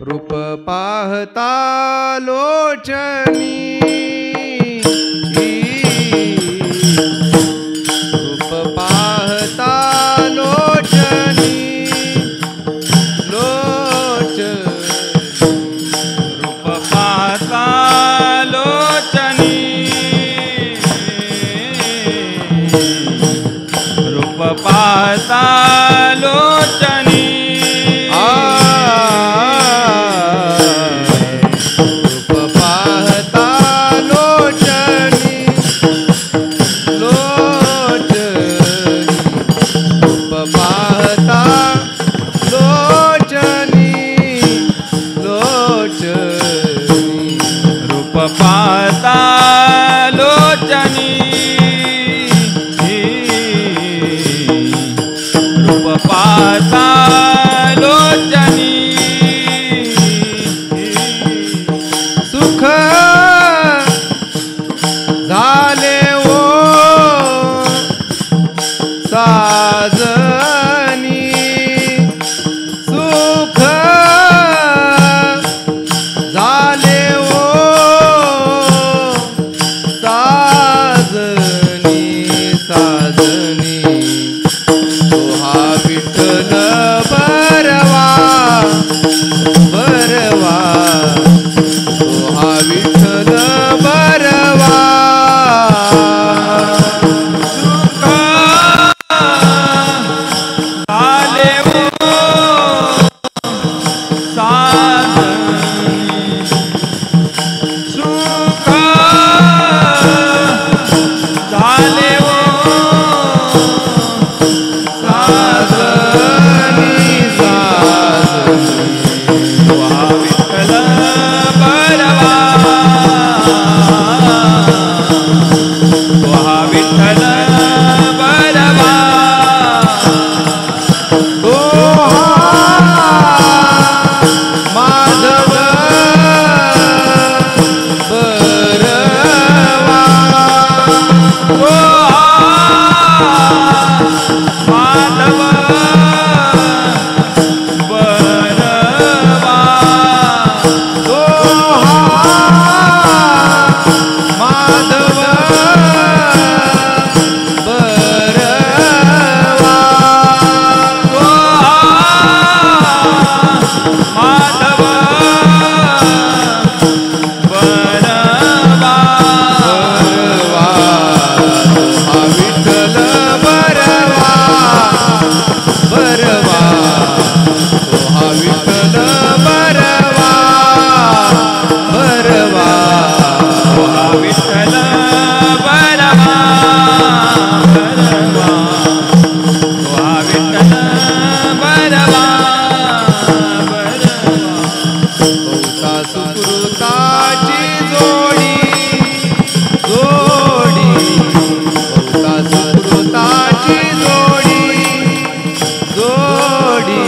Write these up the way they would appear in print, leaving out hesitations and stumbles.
रूप पाहता लोचनी, रूप पाहता लोचनी, रूप पाहता लोचनी, रूप पाहता लोचनी, पाहता लोचनी, रूप पाहता लोचनी, सुख झाले ओ साजनी, सुख झाले ओ साजनी, साजनी तो हा विठ्ठल बरवा, बरवा तो हा विठ्ठल बरवा, सुख झाले ओ साजनी, सुख झाले ओ साजनी, साजनी तो हा विठ्ठल बरवा, तो हा विठ्ठल बरवा, तो हा माधव बरवा, तो हा माधव बरवा, तो हा माधव बरवा, तो हा माधव बरवा, हा विठ्ठल बरवा, बरवा तो हा विठ्ठल बरवा, बरवा तो हा विठ्ठल बरवा, बरवा तो हा विठ्ठल बरवा, बरवा बहुता सुकृताची जोडी, जोडी बहुता सुकृताची जोडी, जोडी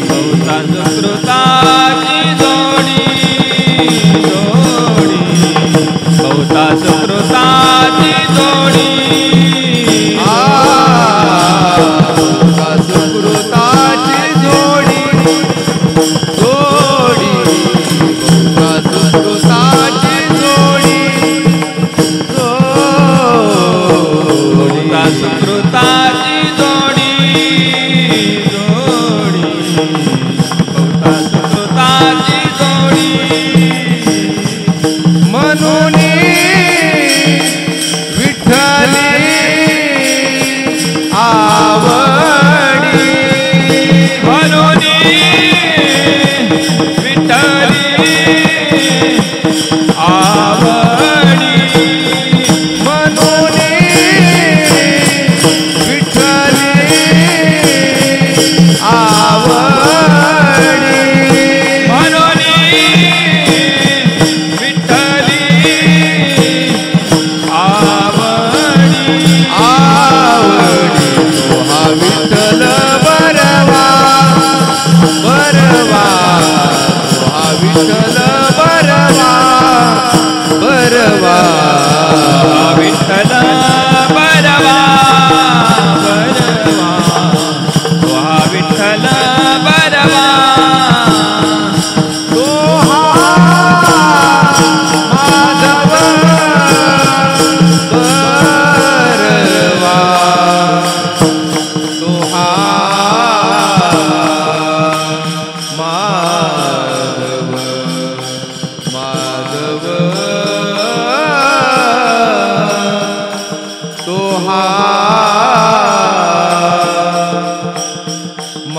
बहुता सुकृताची जोडी, जोडी बहुता सुकृताची जोडी, बहुता सुकृताची जोडी, जोडी बहुता सुकृताची जोडी, बहुता सुकृताची जोडी, जोडी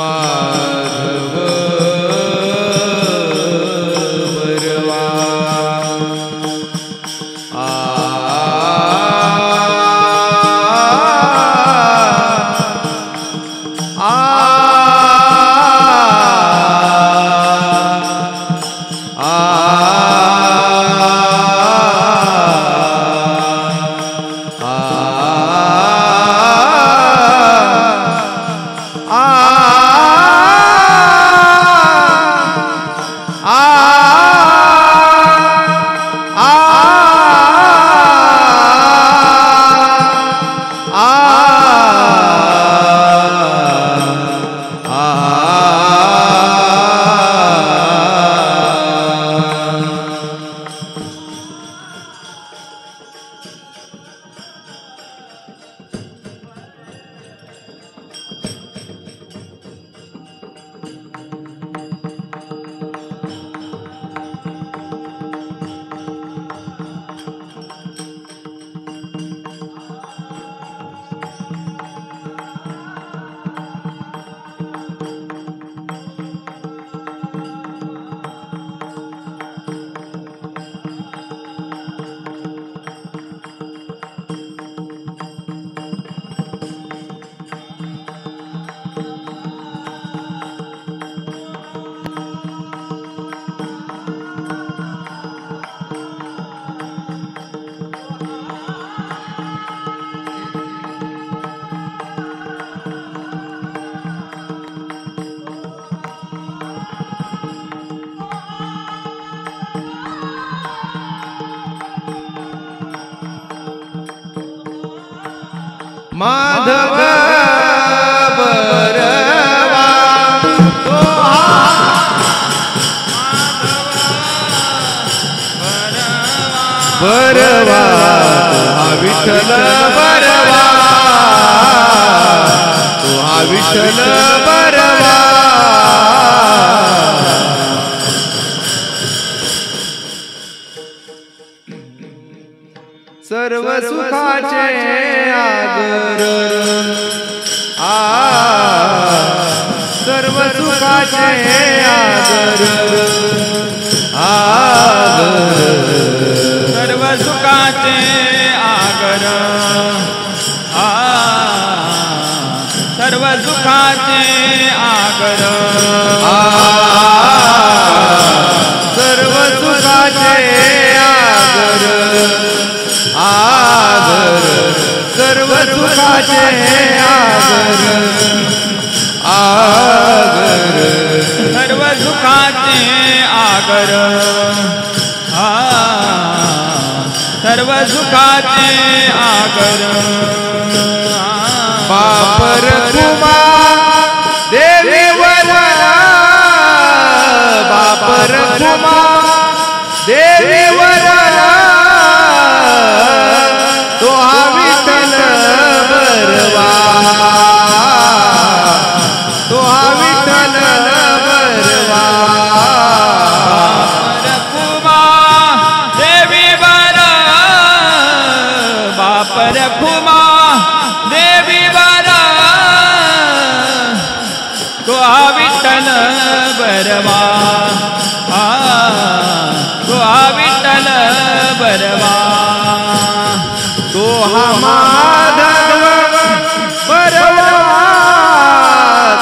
माधव बरवा माधव बरवा तो बरवा हा विठ्ठल बरवा तो हा विठ्ठल बरवा सर्व सुखाचे आगर सर्व सुखाचे आगर सर्व सुखाचे आगर सर्व सुखाचे आगर सर्व सुखाचे आगर सर्व सुखाचे आगर सर्व सुखाचे आगर सर्व सुखाचे आगर बापर कुमा देवीवर बापर कुमा देवीवर तो हा विठ्ठल बरवा तो हा विठ्ठल बरवा कुमा देवी बर बापर कुमा देवी बर तो हा विठ्ठल बरवा तो हा विठ्ठल बरवा तो हा माधव बरवा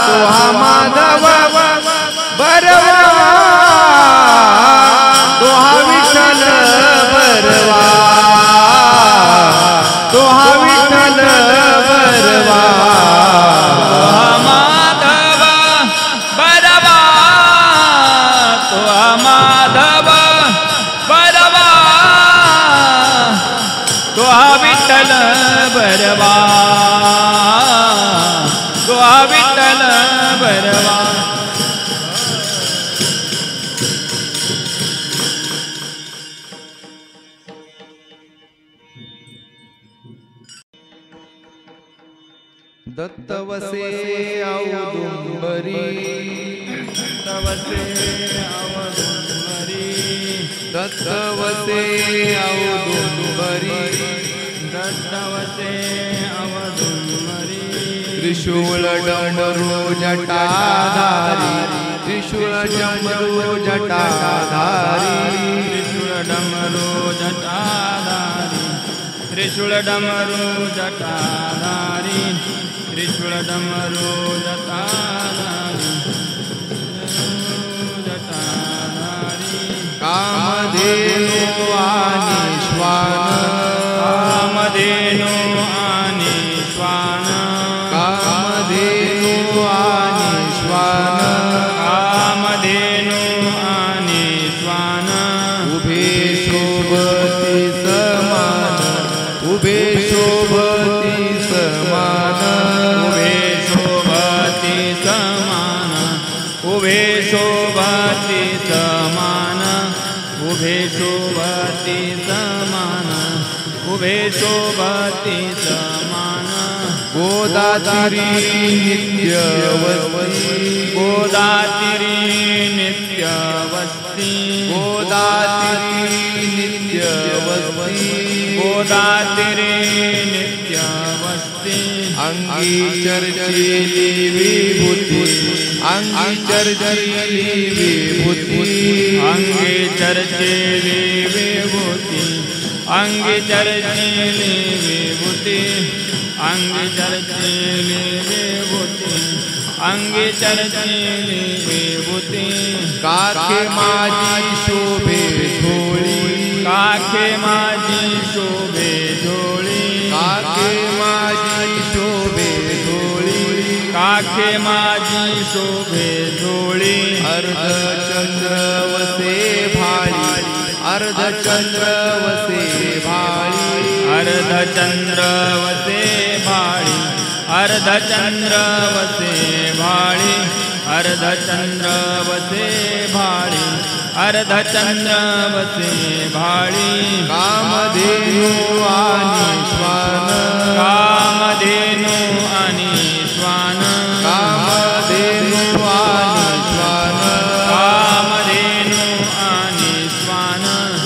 तो हा माधव बरवा तो हा विठ्ठल बरवा तो हा विठ्ठल बरवा माधव बरवा तो माधव बरवा तो हा विठ्ठल बरवा तो हा विठ्ठल बरवा दत्तवसे औदुंबरी दत्तवसे औदुंबरी दत्तवसे औदुंबरी दत्तवसे औदुंबरी त्रिशूल डमरू जटाधारी त्रिशूल डमरू जटाधारी त्रिशूल डमरू जटाधारी त्रिशूल डमरू जटाधारी त्रिशूल डमरू जटाधारी कामधेनु आणि श्वान कामधेनु आणि श्वान कामधेनु आणि श्वान कामधेनु आणि श्वान उभे शोभती समान उभे शोभती समान उभे शोभती समान उभे शोभती समान उभे शोभती समान उभे शोभती समान गोदातिरी नित्यवती गोदातिरी नित्यवस्ती गोदातिरी नित्यवती गोदातिरी नित्यवस्ती अंगी चर्चिली विभूती अंगी चर्चिली विभूती अंगी चर्चिली विभूती अंगी चर्चिली विभूती अंगी चर्चिली विभूती अंगी चर्चिली विभूती काखे माझी शोभे झोळी काखे माझी शोभे झोळी काखे माझी शोभे झोळी काखे माझी शोभे झोळी अर्धचंद्र वसे भाळी अर्धचंद्र वसे भाळी अर्धचंद्र वसे भाळी अर्धचंद्र वसे भाळी अर्धचंद्र वसे भाळी अर्धचंद्र वसे भाळी कामधेनु आणि श्वान कामधेनु आणि श्वान कामधेनु आणि श्वान कामधेनु आणि श्वान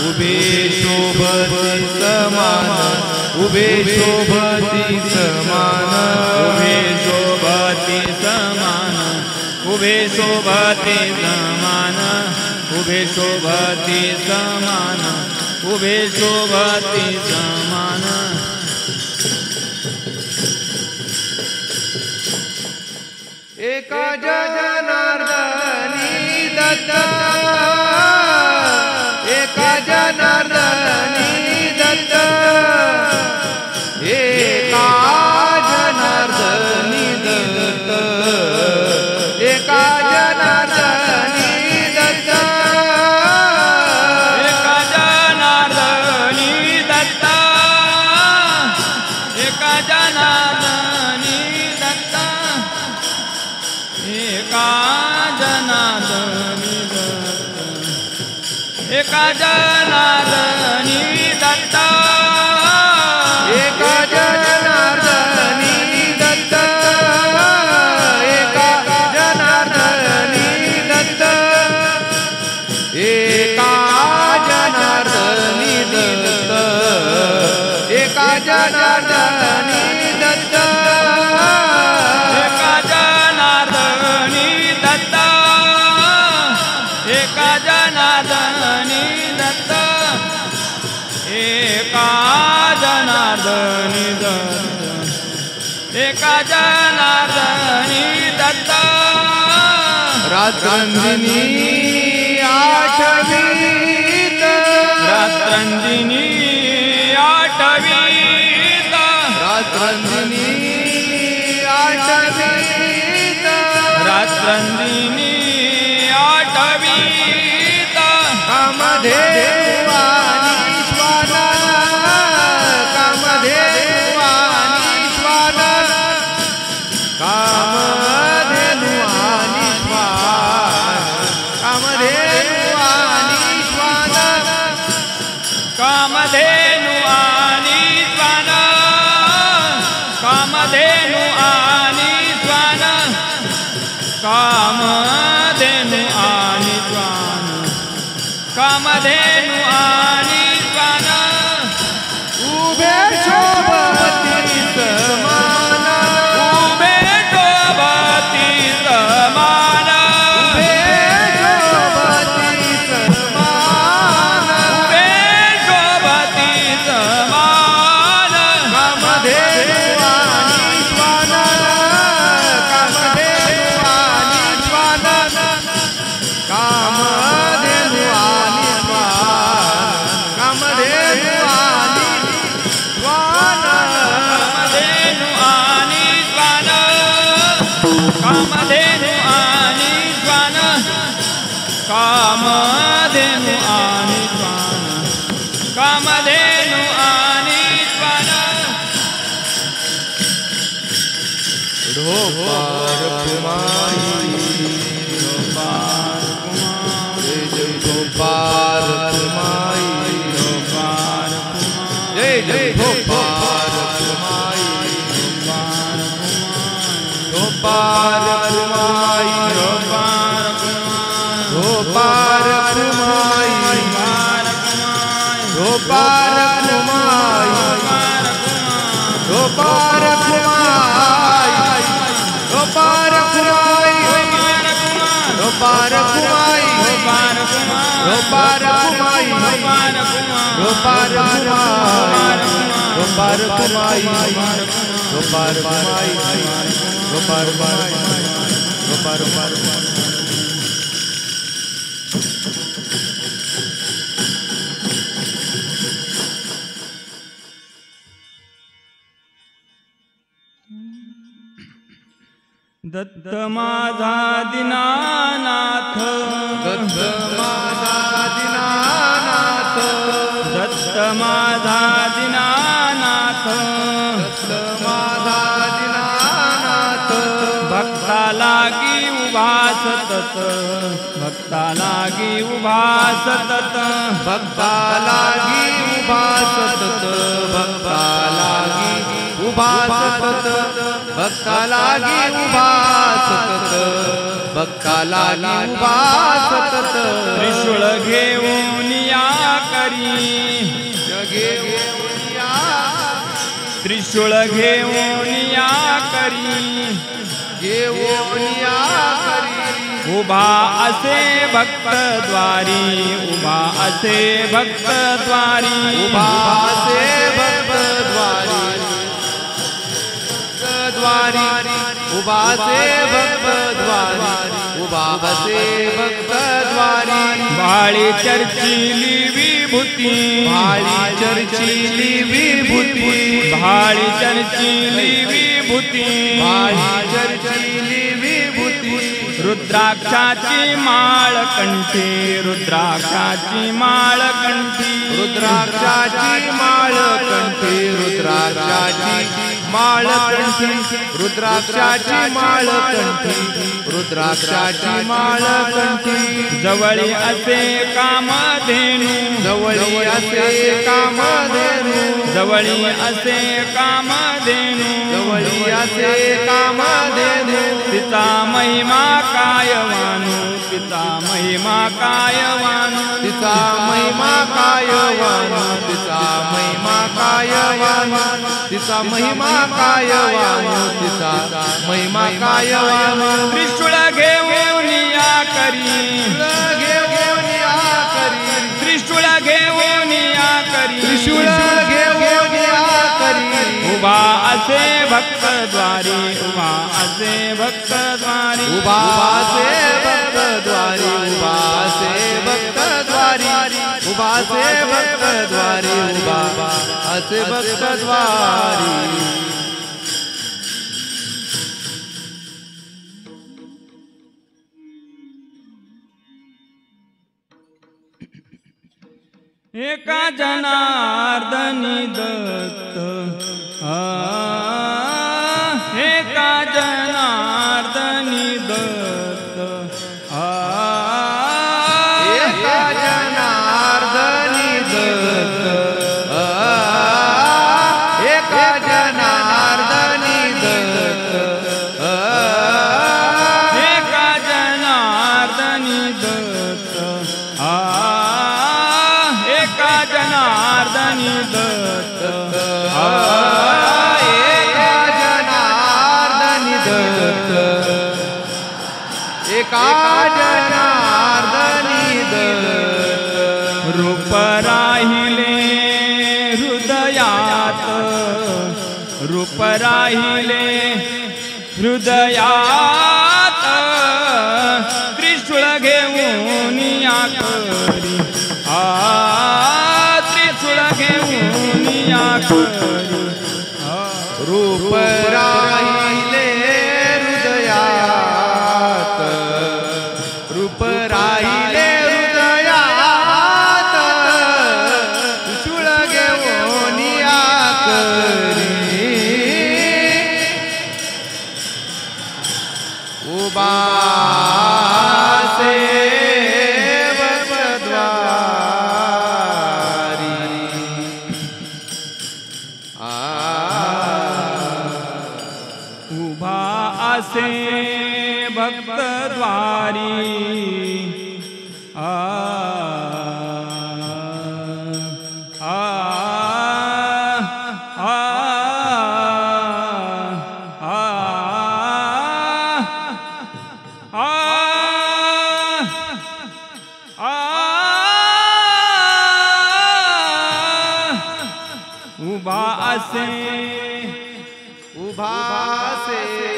उभे शोभती समान उभे शोभती समान उभे शोभती समान उभे शोभती समान उभे शोभती समान उभे शोभती समान एका जनार्दनी दत्त एका जनार्दनी दत्त एका जनार्दनी दत्त एका जनार्दनी दत्त एका जनार्दनी दत्त एका जनार्दनी दत्त एका जनार्दनी दत्त एका जनार्दनी दत्त एका जनार्दनी दत्त एका जनार्दनी दत्त एका जनार्दनी दत्त एका जनार्दनी दत्त एका जनार्दनी दत्त एका जनार्दनी दत्त एका जनार्दनी दत्त एका जनार्दनी दत्त रात्रंदिनी आठवीत रात्रंदिनी आठवीत रात्रंदिनी आठवीत रात्रंदिनी आठवीत कामधेनु आणि श्वान कामधेनु आणि श्वान कामधेनु आणि श्वान कामधेनु आणि श्वान कामधेनु आणि श्वान कामधेनु आणि श्वान कामधेनु आणि श्वान कामधेनु आणि श्वान उभे शोभती समान उभे कामधेनु आणि श्वान कामधेनु आणि श्वान ढोपार कुमाई ढोपार कुमाई जय ढोपार कुमाई जय जय ढोपार कुमाई ढोपार कुमाई ढोपार कुमाई ढोपार कुमाई ढोपार कुमाई ढोपार कुमाई ढोपार कुमाई ढोपार कुमाई ढोपार कुमाई ढोपार कुमाई ढोपार कुमाई ढोपार कुमाई ढोपार कुमाई दत्त माझा दीनानाथ दत्त माझा दीनानाथ दत्त माझा दीनानाथ दत्त माझा दीनानाथ भक्ता लागी उभा सतत भक्ता लागी उभा सतत भक्ता लागी उभा सतत भक्ता लागी उभा सतत भक्ता लागी उभा सतत भक्ता लागी उभा सतत त्रिशूळ घेऊन या करी त्रिशूळ घेऊन या करी उभा असे भक्त द्वारी उभा असे भक्त द्वारी उभा असे भक्त द्वारी उभा असे भक्त द्वारी उभा असे भक्त द्वारी भाळी चर्चिली विभूती भाळी चर्चिली विभूती भाळी चर्चिली विभूती भाळी चर्चिली विभूती रुद्राक्षाची माळ कंठी रुद्राक्षाची माळ कंठी रुद्राक्षाची माळ कंठी रुद्राक्षाची माळ कंठी रुद्राक्षाची माळ कंठी रुद्राक्षाची माळ कंठी जवळी असे कामधेनु जवळी असे कामधेनु जवळी असे कामधेनु जवळी असे कामधेनु तिचा महिमा काय वानू तिचा महिमा काय वानू तिचा महिमा काय वानू तिचा महिमा काय वानू तिचा महिमा काय वानू तिचा महिमा काय वानू त्रिशूळ घेऊन या करी घेऊन या करी त्रिशूळ घेऊन या करी त्रिशूळ घेऊन या करी उभा असे भक्त द्वारी उभा असे भक्त द्वारी उभा असे भक्त द्वारी उभा असे भक्त द्वारी उभा असे भक्त द्वारी उभा असे भक्त द्वारी एका जनार्दनी दत्त एका जनार्दनी दत्त एका जनार्दनी दत्त एका जनार्दनी दत्त एका जनार्दनी दत्त एका जनार्दनी दत्त एका जनार्दनी दत्त एका जनार्दनी दत्त रूप राहिले हृदयात रूप राहिले हृदयात त्रिशूळ घेऊन या करी त्रिशूळ घेऊन या करी रूप राहिले हृदयात रूप राहिले द्वारी आ आ आ उभा असे उभा असे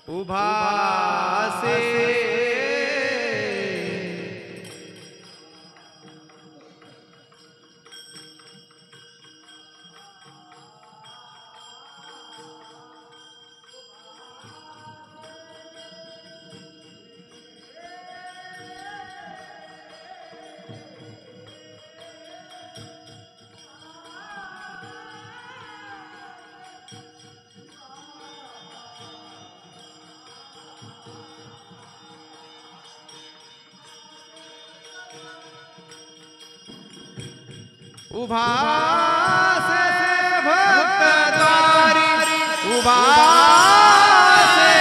उभा असे उभा असे भक्त द्वारी उभा असे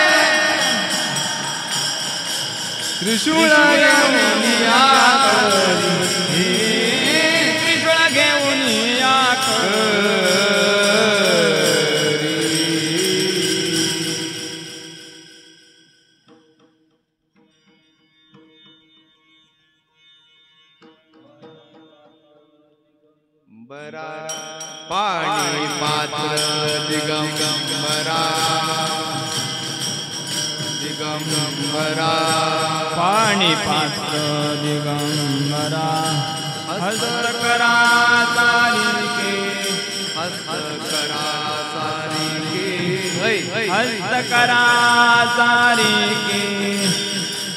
त्रिशूळ घेऊन या करी त्रिशूळ घेऊन या बरा पाणी पात्र दिगंबरा दिगंबरा पाणी पात्र दिगंबरा हस्तकरा सारिके हस्तकरा सारिके हस्तकरा सारिके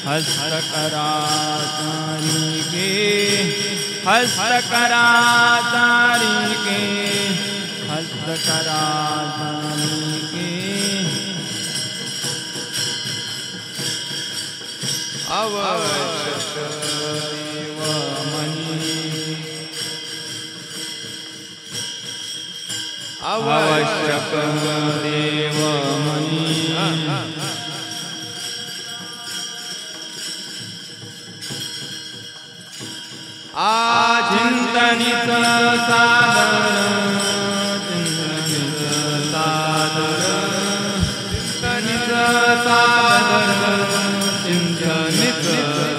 हस्तकरा सारिके हस्तकरा सारिके हस्तकरा सारिके अवश्य आवश्यक देवमणी चिंतनित सादर चिंतनित सादर चिंतनित सादर चिंतनित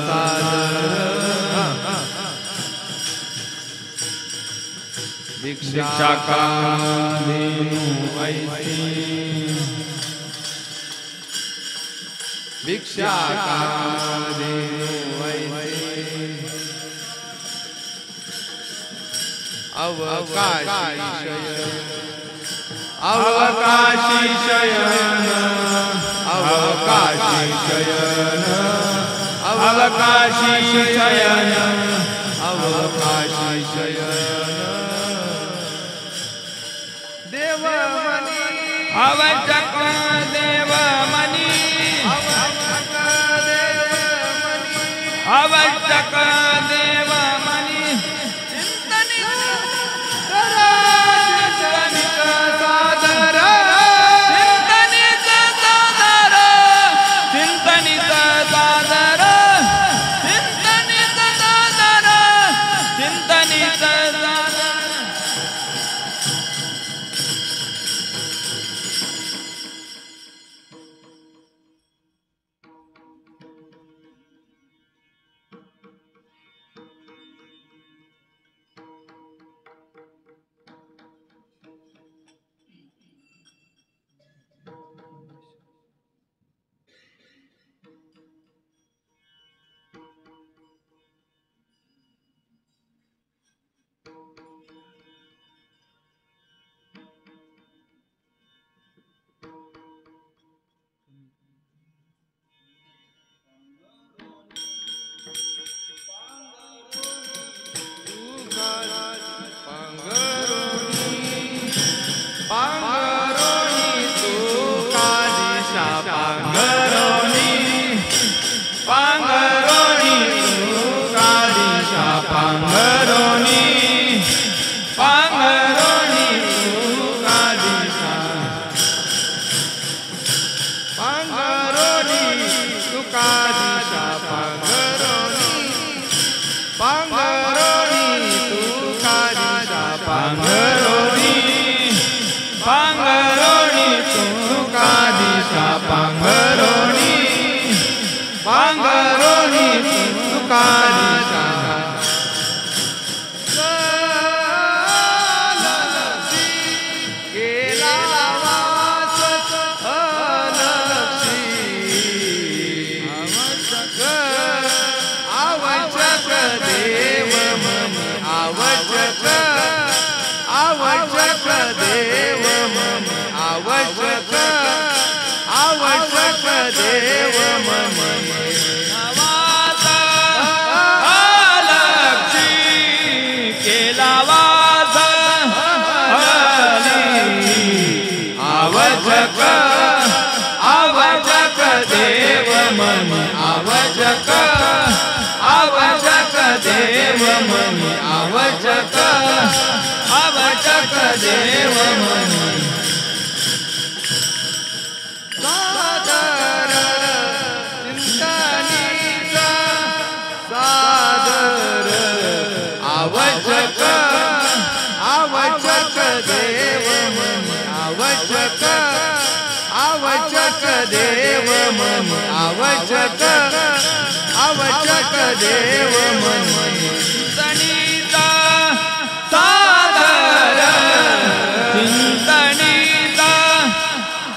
सादर दीक्षा का देनु ऐसी भिक्षा का देनु ऐसी अवकाशी शयन अवकाशी शयन अवकाशी शयन अवकाशी शयन देवमणी आवश्यक देवमणी आवश्यक देवमणी सुका दिशा पांघरोणी पांघरोणी सुका दिशा पांघरोणी पांघरोणी सुका दिशा पांघरोणी पांघरोणी सुका दिशा आवश्यक देव मन आवश्यक आवश्यक देव मन लक्ष्मी केला वास आवश्यक आवश्यक देव मन आवश्यक आवश्यक देव मन आवश्यक आवश्यक देव मन सादर चिंतनीचा सादर आवश्यक आवश्यक देव मन आवश्यक आवश्यक देव मन आवश्यक आवश्यक देव मन चिंतनीचा सादर चिंतनीचा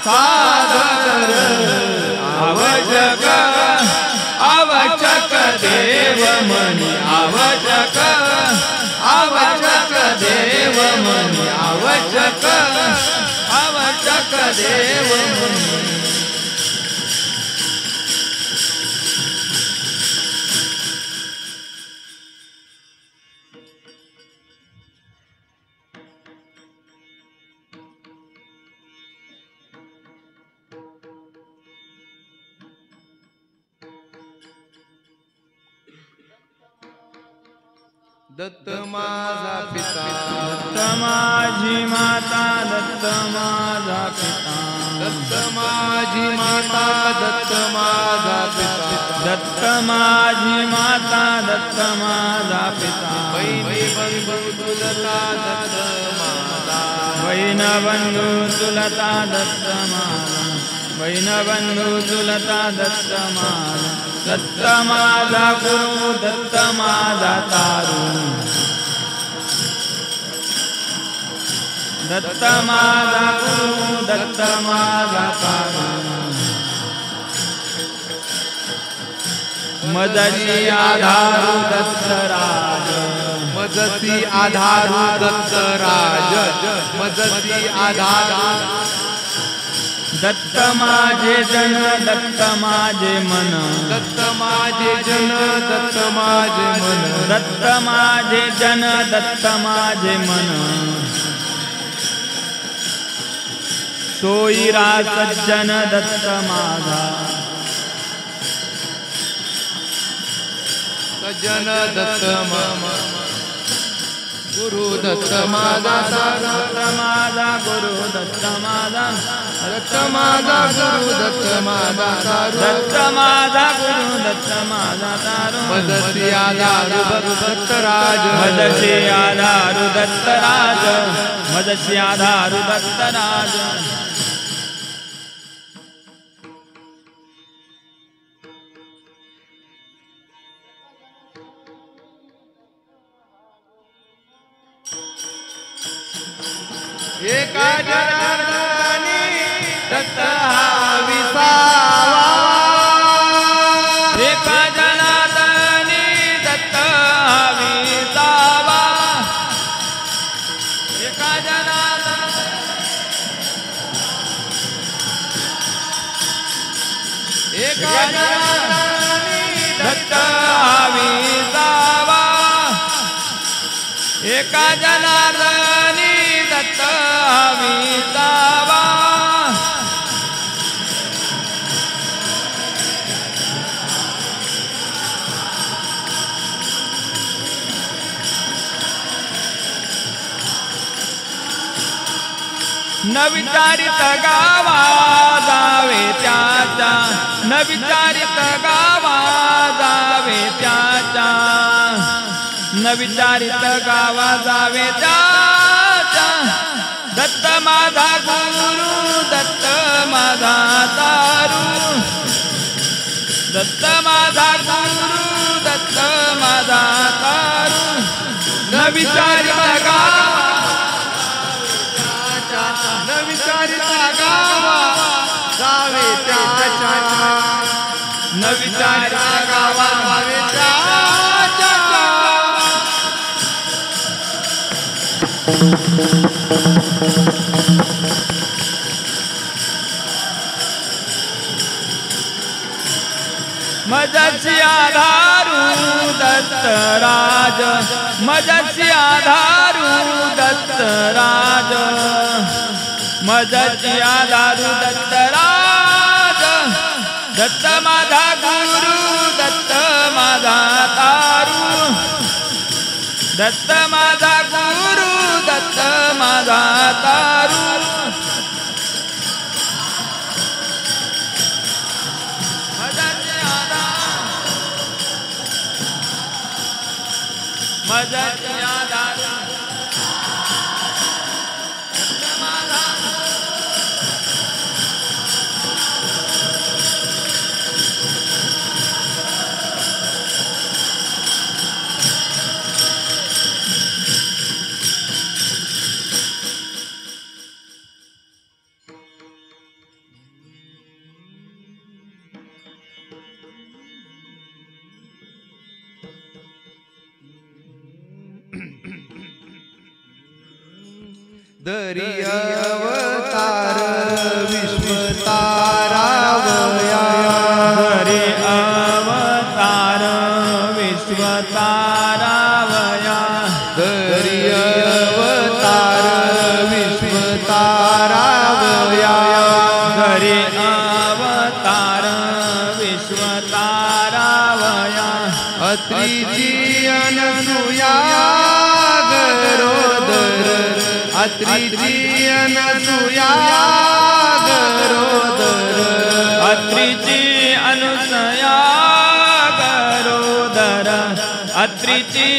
सादर आवश्यक आवश्यक देव मन आवश्यक आवश्यक देव मन आवश्यक आवश्यक देव मन दत्त माझा पिता दत्त माझी माता दत्त माझा पिता दत्त माझी माता दत्त माझा पिता दत्त माझी माता दत्त माझा पिता बहिणी बंधू तुलता दत्त माझा बहीण बंधू तुलता दत्त माझा बहीण बंधू तुलता दत्त माझा दत्त माझा गुरु दत्त माझा तारू दत्त माझा गुरु दत्त माझा तारू मदशी आधारू दत्तराज मजसी आधारू दत्तराज मजसी आधारू दत्त माझे जन दत्त माझे मन दत्त माझे जन दत्त माझे मन दत्त माझे जन दत्त माझे मन सोयीरा सज्जन दत्त माझा सज्जन दत्त मम गुरु दत्त माझा दत्त माझा गुरु दत्त माझा दत्त माझा गुरु दत्त माझा दत्त माझा गुरु दत्त माझा तारू मजसी आधारू दत्तराज मदशी आधारू दत्तराज मदशी आधारू दत्तराज एका जनार्दनी दत्त विसावा एका जनार्दनी दत्त विसावा एका जनार्दनी एका जनार्दनी दत्त विसावा एका जनार्दनी दत्त विसावा न विचारित गावा जावे त्याच्या न विचारित गावा जावे त्याच्या न विचारित गावा जावे त्याच्या दत्त माझा गुरु दत्त माझा तारू दत्त माझा गुरु दत्त माझा तारू न विचारित गावा न विचारिता गावा जावे त्याच्या न विचारिता गावा जावे त्याच्या मजसी आधारू दत्तराज मजसी आधारू दत्तराज मजसी आधारू दत्तराज दत्त माझा गुरु दत्त माझा तारू दत्त माझा गुरु दत्त माझा तारू मजसी आधारू दरी अवतार विश्वतारावया दरी अवतार विश्वतारावया दरी अवतार विश्वतारावया दरी अवतार विश्वतारावया अत्रीची अनसुया गरोदर अत्रीची अनसुया गरोदर अत्रीची अनुसया गरोदर अत्रीची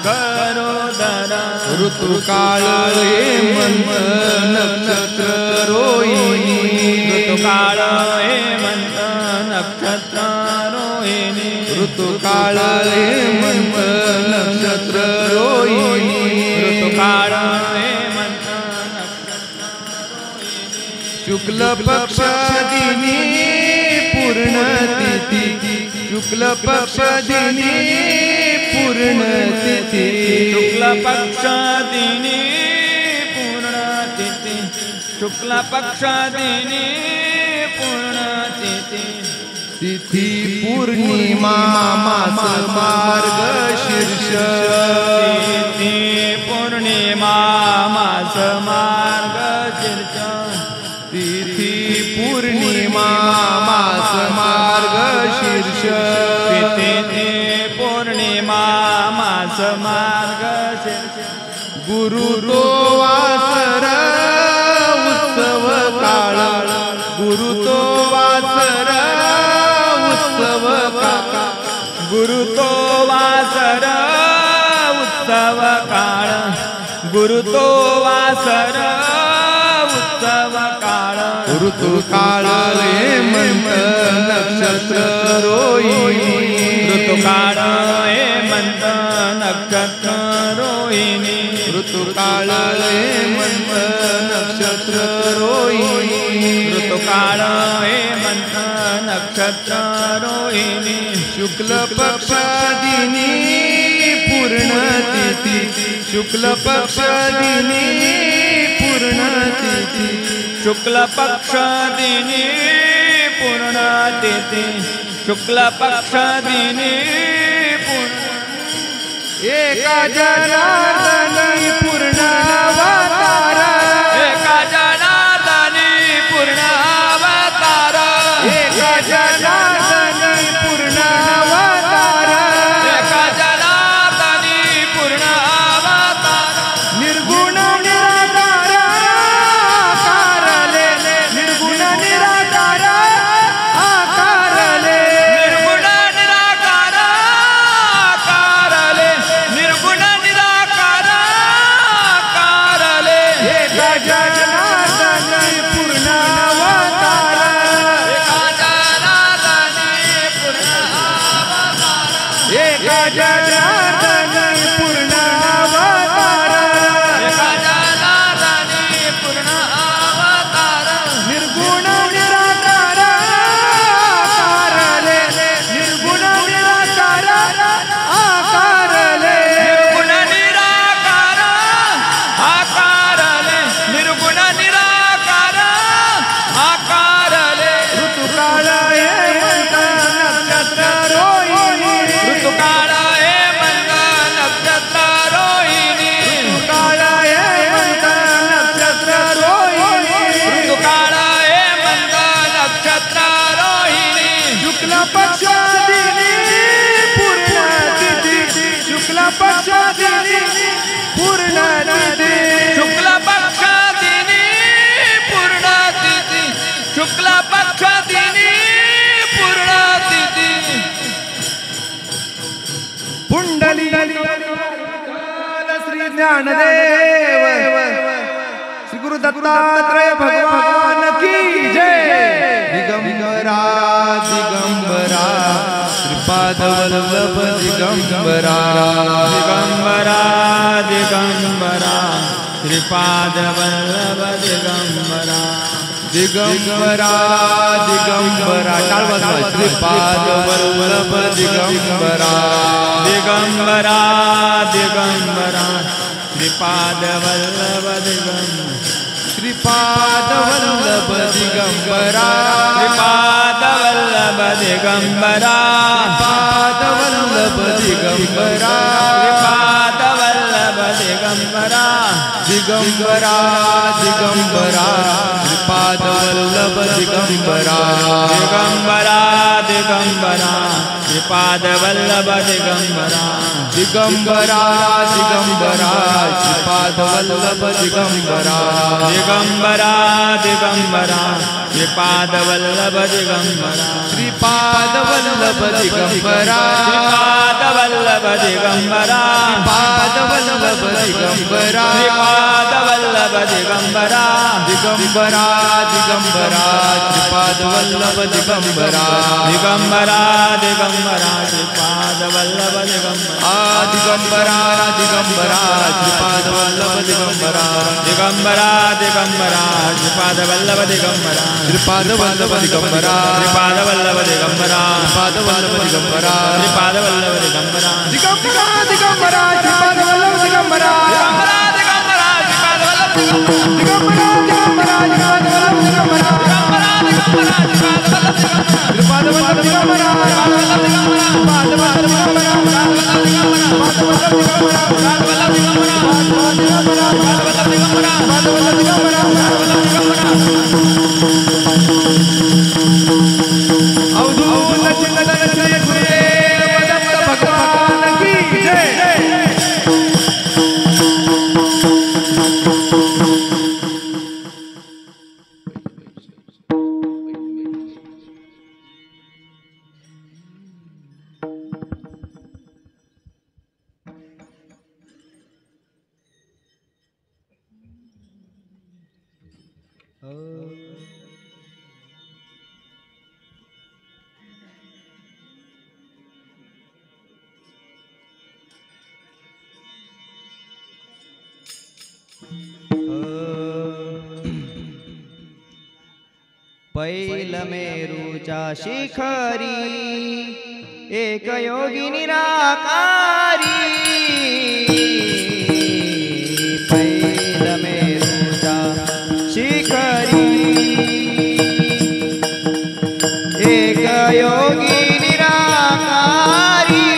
गरोदर ऋतुकाळ हेमंत नक्षत्र रोहिणी ऋतुकाळ हेमंत नक्षत्र रोहिणी ऋतुकाळ हेमंत नक्षत्र रोहिणी ऋतुकाळ हेमंत नक्षत्र रोहिणी शुक्ल पक्ष दिनी पूर्ण तिथी शुक्ल पक्ष दिनी पूर्ण तिथी शुक्ल पक्ष दिनी पूर्ण तिथी शुक्ल पक्ष दिनी पूर्ण तिथी तिथी पूर्णिमा मास मार्ग शीर्ष तिथी पूर्णिमा मास मार्ग शीर्ष तिथी पूर्णिमा मास मार्ग शीर्ष तिथी पूर्णिमा मास मार्ग शीर्ष गुरु तो वासर उत्सव काळ गुरु तो वासर उत्सव काळ गुरु तो वासर उत्सव काळ गुरु तो वासर उत्सव काळ ऋतु काळ हेमंत नक्षत्र रोहिणी ऋतु काळ हेमंत नक्षत्र रोहिणी ऋतु काळ हेमंत नक्षत्र रोहिणी ऋतु काळ हेमंत नक्षत्र रोहिणी शुक्ल पक्ष दिनी पूर्ण तिथी शुक्ल पक्ष दिनी पूर्ण तिथी शुक्ल पक्ष दिनी पूर्ण तिथी शुक्ल पक्ष दिनी पूर्ण एका जनार्दनी पूर्ण अवतार एका जनार्दनी पूर्ण अवतार एका जनार्दनी पूर्ण अवतार एका जनार्दनी पूर्ण अवतार निर्गुण निराकार शुक्ला पक्ष दिनी पूर्णतिथी शुक्ला पक्ष दिनी पूर्णतिथी शुक्ला पक्ष दिनी पूर्णतिथी शुक्ला पक्ष दिनी पूर्णतिथी पुंडली श्री ज्ञानदेव श्री गुरु दत्तात्रेय भगवान की जय। दिगंबरा दिगंबरा श्रीपाद वल्लभ दिगंबरा दिगंबरा दिगंबरा श्रीपाद वल्लभ दिगंबरा दिगंबरा दिगंबरा टाळ वाजवा श्रीपाद वल्लभ दिगंबरा दिगंबरा दिगंबरा श्रीपाद वल्लभ दिगंबरा श्रीपाद वल्लभ दिगंबरा श्रीपाद वल्लभ दिगंबरा पाद वल्लभ दिगंबरा श्रीपाद वल्लभ दिगंबरा दिगंबरा दिगंबरा श्रीपाद वल्लभ दिगंबरा दिगंबरा दिगंबरा श्रीपाद वल्लभ दिगंबरा दिगंबरा दिगंबरा श्रीपाद वल्लभ दिगंबरा दिगंबरा दिगंबरा श्रीपाद वल्लभ दिगंबरा श्रीपाद वल्लभ दिगंबरा श्रीपाद वल्लभ दिगंबरा पाद वल्लभ दिगंबरा श्रीपाद वल्लभ दिगंबरा दिगंबरा दिगंबरा श्रीपाद वल्लभ दिगंबरा दिगंबरा दिगंबरा श्रीपाद वल्लभ दिगंबरा दिगंबरा दिगंबरा श्रीपाद वल्लभ दिगंबरा दिगंबरा दिगंबरा श्रीपाद वल्लभ दिगंबरा श्रीपाद वल्लभ दिगंबरा श्रीपाद वल्लभ दिगंबरा श्रीपाद वल्लभ दिगंबरा श्रीपाद वल्लभ दिगंबरा दिगंबरा दिगंबरा श्रीपाद वल्लभ दिगंबरा दिगंबरा दिगंबरा श्रीपाद वल्लभ दिगंबरा दिगंबरा श्रीपाद वल्लभ दिगंबरा दिगंबरा दिगंबरा श्रीपाद वल्लभ दिगंबरा श्रीपाद वल्लभ दिगंबरा अवधूत चिंतन श्री गुरुदेव दत्त भगवान की जय। पैल मेरूच्या शिखरी एक योगी निराकारी पैल मेरूच्या शिखरी एक योगी निराकारी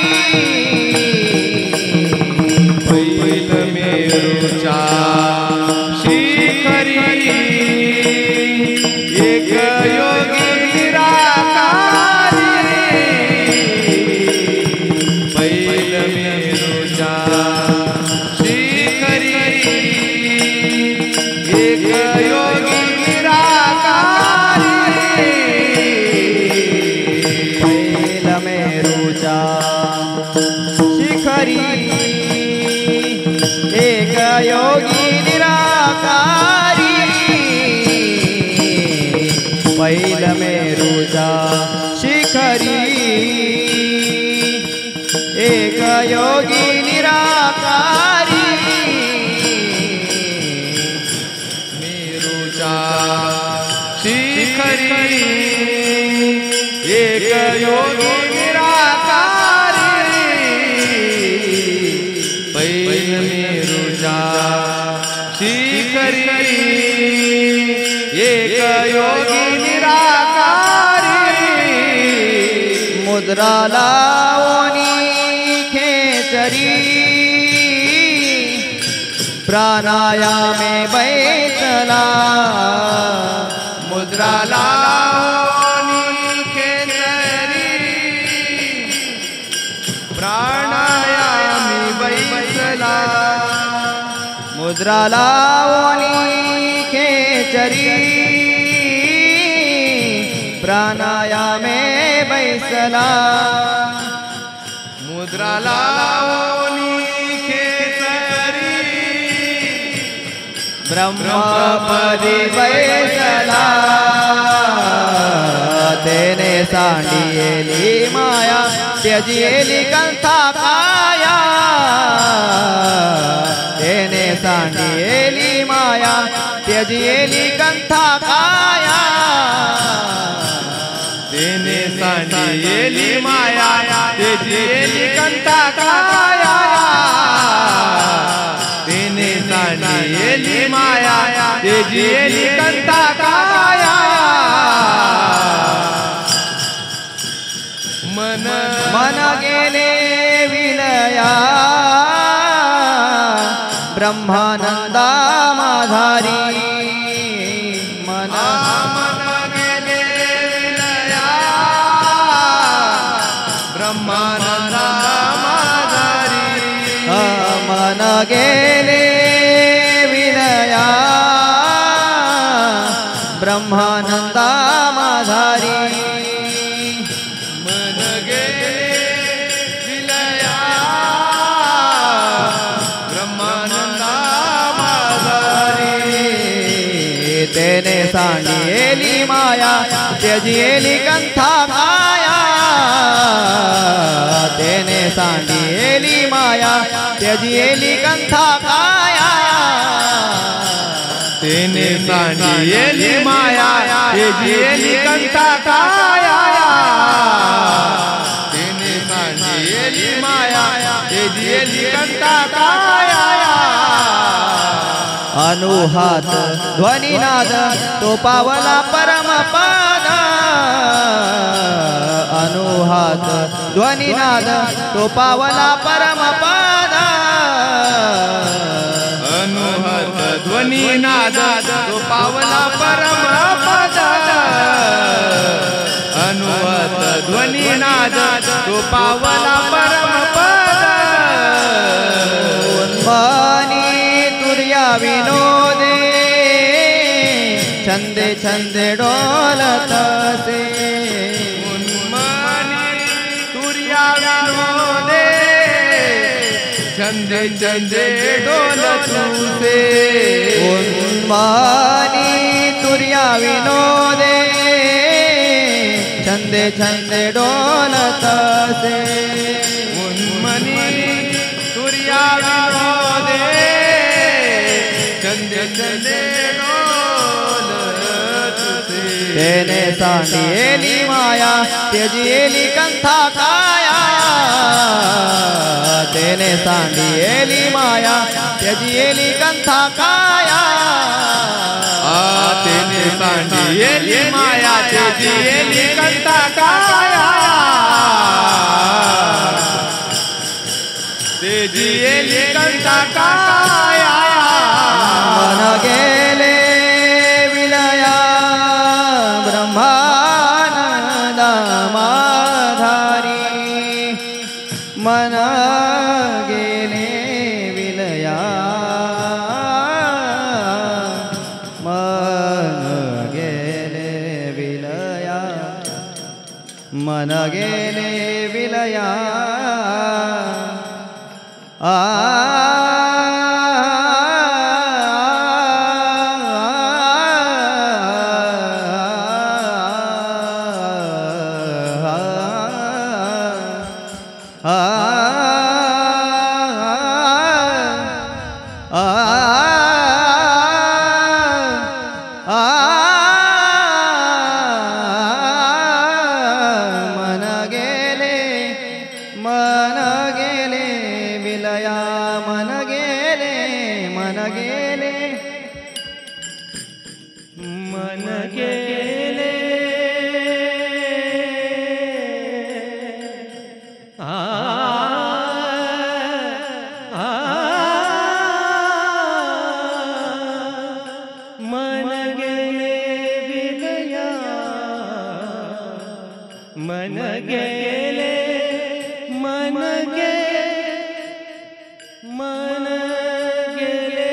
पैल मेरूच्या शिखरी एक योगी निराकारी पैल मेरूच्या शिखरी एक योगी निराकारी पैल मेरूच्या शिखरी एक योगी निराकारी पैल मेरूच्या शिखरी एक योगी निराकारी मेरूच्या शिखरी एक योगी निराकारी पैल मेरूच्या शिखरी एक योगी निराकारी मुद्रा लावणी खेचरी प्राणायामे बैसला मुद्रा लावणी खेचरी मुद्रा लावणी खेचरी प्राणायामे बैसला मुद्रा लावणी खेचरी ब्रह्मपदी बैसला तेने सांडियेली माया त्यजियेली कंथा काया तेने सांडियेली माया त्यजियेली कंथा काया तेने सांडियेली माया त्यजियेली कंथा काया तेने सांडियेली माया त्यजियेली कंथा काया मन गेले विलया ब्रह्मानंदा माधारी मन गेले विलया ब्रह्मानंदा माधारी मन गेले विलया ब्रह्मानंदा माधारी तेने सांडियेली माया त्यजियेली कंथा काया तेने सांडियेली माया त्यजियेली कंथा काया तेने सांडियेली माया त्यजियेली कंथा काया तेने सांडियेली माया त्यजियेली कंथा काया अनुहात ध्वनिनाद तो पावला परमपद अनुहात ध्वनिनाद तो पावला परमपद अनुहत ध्वनिनाद तो पावला परमपद अनुहत ध्वनिनाद तो पावला परमपद उन्मानी तुर्या विनोदे छंदे छंदे डोलत से उन्मानी तुर्या विनोदे छंदे छंदे डोलत से उन्मानी तुर्या विनोदे छंदे छंदे डोलत से उन्मनी तुर्या विनोदे छंदे छंदे डोलत से तेने सांडियेली माया त्यजियेली कंथा काया तेने सांडियेली माया त्यजियेली कंथा काया तेने सांडियेली माया त्यजियेली कंथा काया त्यजियेली कंथा काया मन गेले विलया ब्रह्मानंदा माधारी मन गेले विलया मन गेले विलया मन गेले विलया मन गेले विलया मन गेले मन गेले मन गेले मन गेले विलया मन गेले मन गेले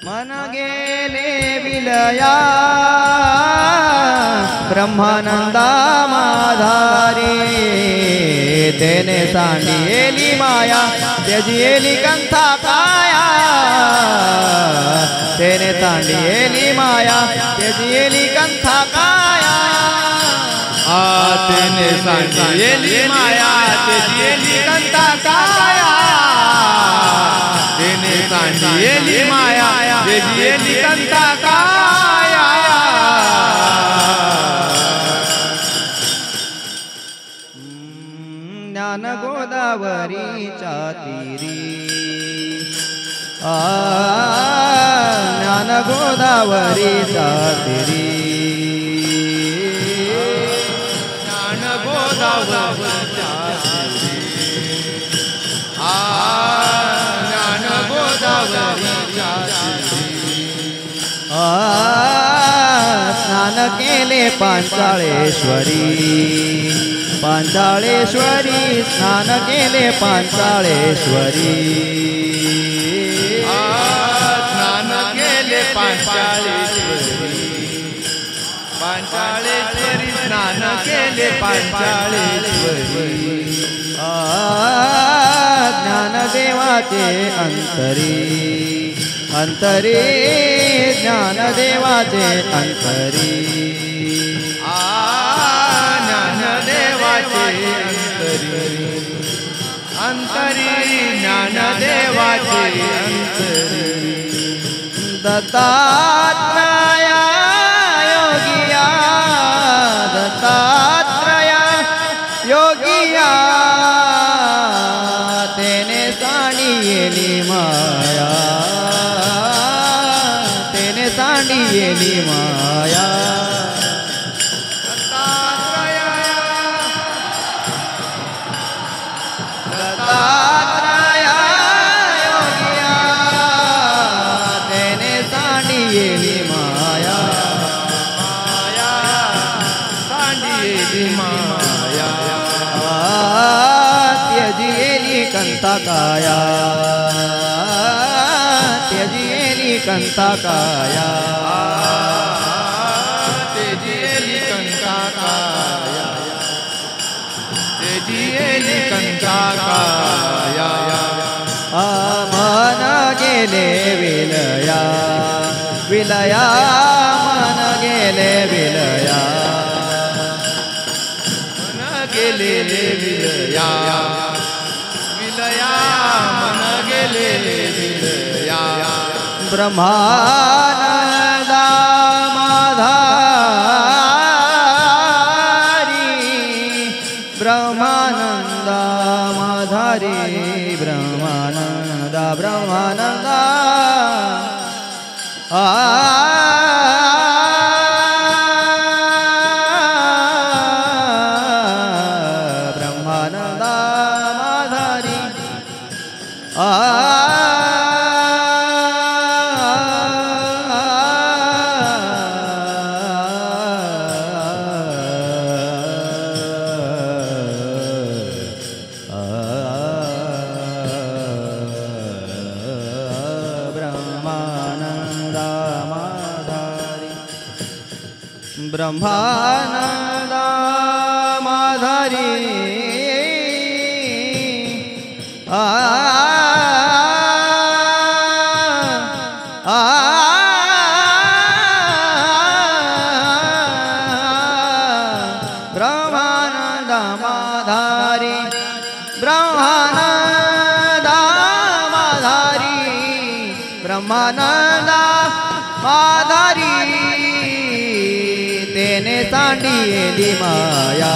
मन गेले विलया ब्रह्मानंदा माधारी तेने सांडियेली माया त्यजियेली कंथा काया तेने सांडियेली माया त्यजियेली कंथा काया तेने सांडियेली माया त्यजियेली कंथा काया तेने सांडियेली माया त्यजियेली कंथा काया ज्ञान गोदावरीच्या तीरी ज्ञान गोदावरीच्या तीरी ज्ञान गोदावरीच्या तीरी ज्ञान गोदावरीच्या तीरी स्नान केले पांचाळेश्वरी पांचाळेश्वरी स्नान केले पांचाळेश्वरी स्नान केले पांचाळेश्वरी पांचाळेश्वरी स्नान केले पांचाळेश्वरी ज्ञानदेवाचे अंतरी अंतरी ज्ञानदेवाचे अंतरी ज्ञानदेवाचे अंतरी ज्ञानदेवाचे अंतरी दत्तात्रया योगिया दत्तात्रया योगिया तेने सांडियेली माया तेने सांडियेली माया दत्तात्रया योगिया तेने सांडियेली माया सांडियेली माया त्यजियेली कंथा काया त्यजियेली कंथा काया त्यजियेली कंथा काया त्यजियेली कंथा काया मन गेले विलया विलया मन गेले विलया मन गेले विलया विलया मन गेले विलया ब्रह्मानंदा माधारी ब्रह्मानंदा माधारी ब्रह्मानंदा ब्रह्मानंदा ब्रह्मानंदा माधारी ब्रह्मानंदा माधारी ब्रह्मानंदा माधारी ब्रह्मानंदा माधारी ब्रह्मानंदा माधारी ब्रह्मानंदा माधारी तेने सांडियेली माया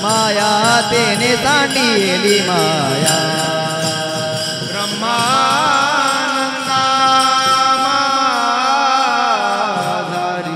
माया तेने सांडियेली माया ब्रह्मानंदा माधारी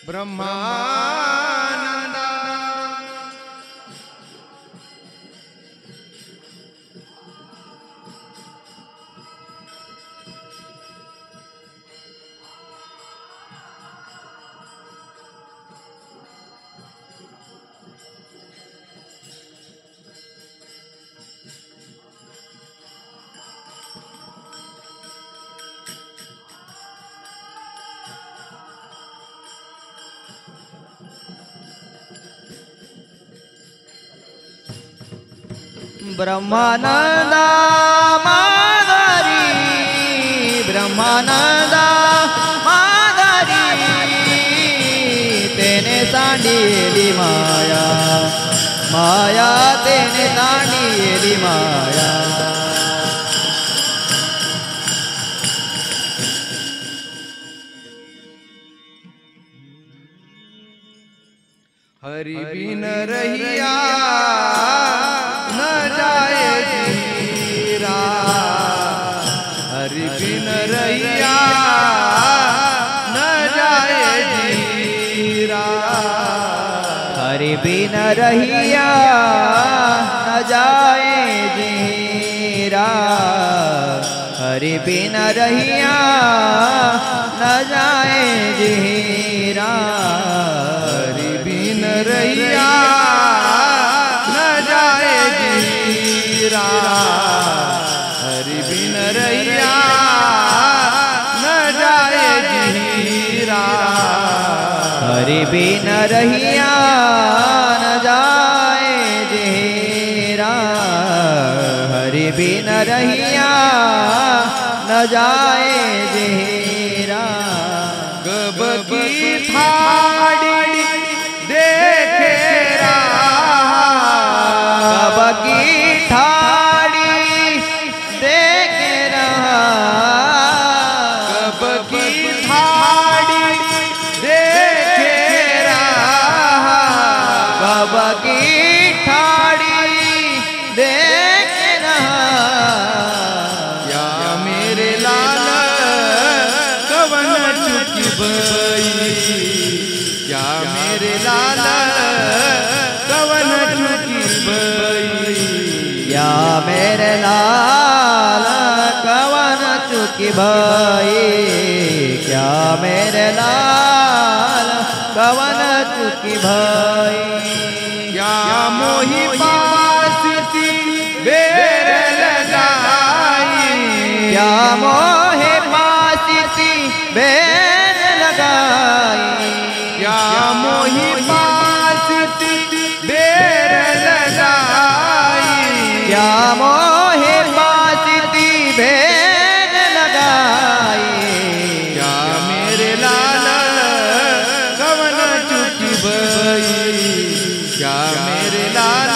ब्रह्मानंदा ब्रह्मानंदा माधरी ब्रह्मानंदा माधरी तेने सांडिली माया माया तेने सांडिली माया हरि बिन रहिया न जाए जीरा हरि बिन रहिया न जाए जीरा हरि बिन रहिया न जाए जीरा हरि बिन रहिया न जाए जीरा हरि बिन रहिया न जाए जीरा हरि बिन रहिया न जाए जीरा हरि बिन रहिया न जाए जीरा हरि बिन रहिया न जाए जीरा गब की थाड़ी देखे कब की ठाड़ी देख रहा कब की थाड़ी देखे कब की ठाड़ी देख रहा या मेरे लाल कवन चुकी बई या मेरे लाल कवन चुकी बई या मेरे लाल कवन चुकी भाई क्या मेरे लाल कवन चुकी भाई या मोही पास सी बेर लगाई क्या मोहे पासी बेर लगाई या मोही पास सी बेर लगाई क्या मोहे पासी बेर लगाई या मेरे लाल कवन चुकी बई क्या मेरे लाल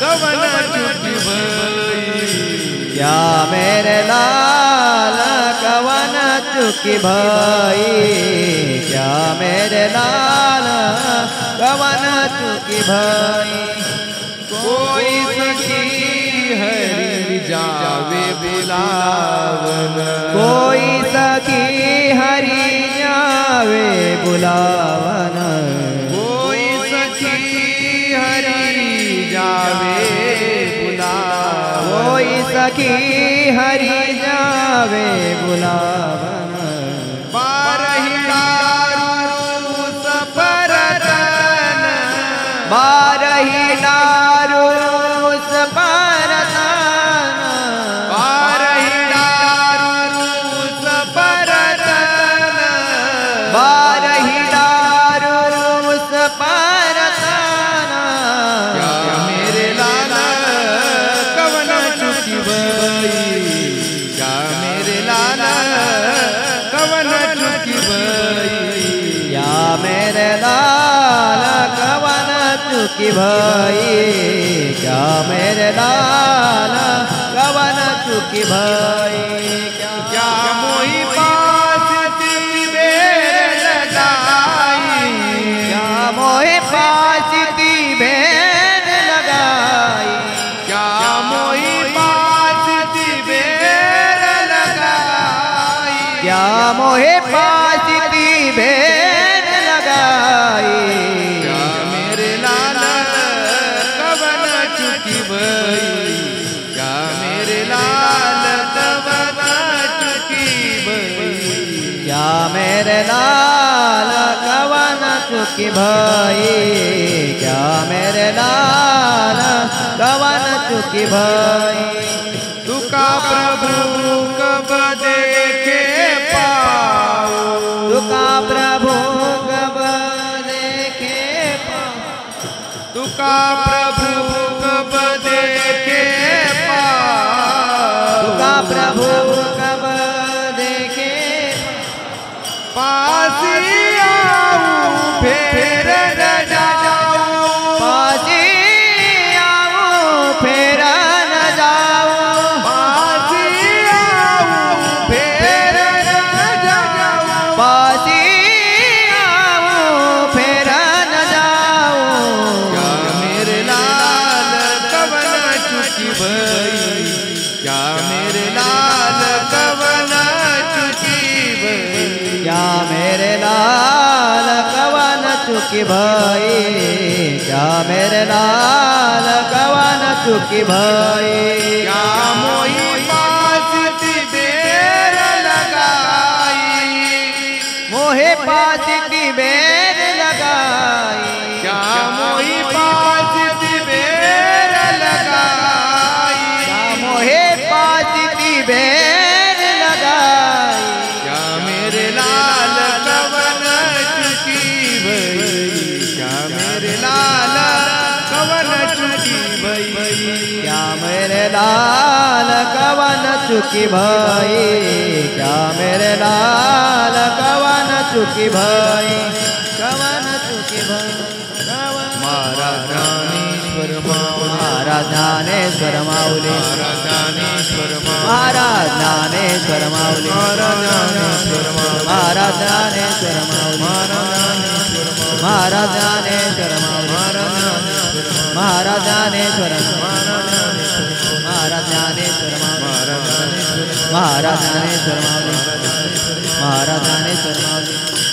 कवन चुकी बई क्या मेरे लाल कवन चुकी भाई क्या मेरे लाल कवन चुकी भाई कोई सखी हरि जावे बुलावन कोई सखी हरि जावे बुलावन कोई सखी हरि जावे बुलावन कोई सखी हरि जावे बुलावन बारही दारू सपरतन बारही दारू सपरतन बारही दारू सपरतन बारही दारू सपरतन क्या मेरे लाल कवन चुकी बई क्या मेरे लाल कवन चुकी बई या मेरे लाल कवन चुकी भाई क्या मेरे लाल कवन चुकी भाई क्या मोही पास बेर लगाई क्या मोहे पासी बेर लगाई क्या मोही पास बेर लगाई क्या मोहे पासी बेर चुकी भई क्या मेरे लाल कवन चुकी भई तुका प्रभु कब देखे पाऊं तुका प्रभु कब देखे तुका प्रभु कब देखे तुका प्रभु कब देखे पासी आऊं फेर न जाऊं पासी आऊं फेर न जाऊं पासी आऊं फेर न जाऊं पासी आऊं फेर न जाऊं क्या मेरे लाल कवन चुकी भई क्या मेरे लाल कवन चुकी भई क्या मेरे लाल कवन चुकी भई क्या मेरे लाल कवन चुकी भई क्या मोही पास बेर लगाई मोहे पास की बेर लगाई क्या मोही पास बेर लगाई क्या मोहे पास की बेर लगाई क्या मेरे लाल कवन चुकी भई क्या मेरे लाल कवन चुकी भई क्या मेरे लाल कवन चुकी भई क्या मेरे लाल कवन चुकी भई कवन चुकी भई मारा ज्ञानेश्वर माऊली महाराज ज्ञानेश्वर माऊली महाराज ज्ञानेश्वर माऊली महाराज ज्ञानेश्वर माऊली महाराज ज्ञानेश्वर माऊली महाराज ज्ञानेश्वर महाराज ज्ञानेश्वर माऊली महाराज ज्ञानेश्वर माऊली महाराज ज्ञानेश्वर माऊली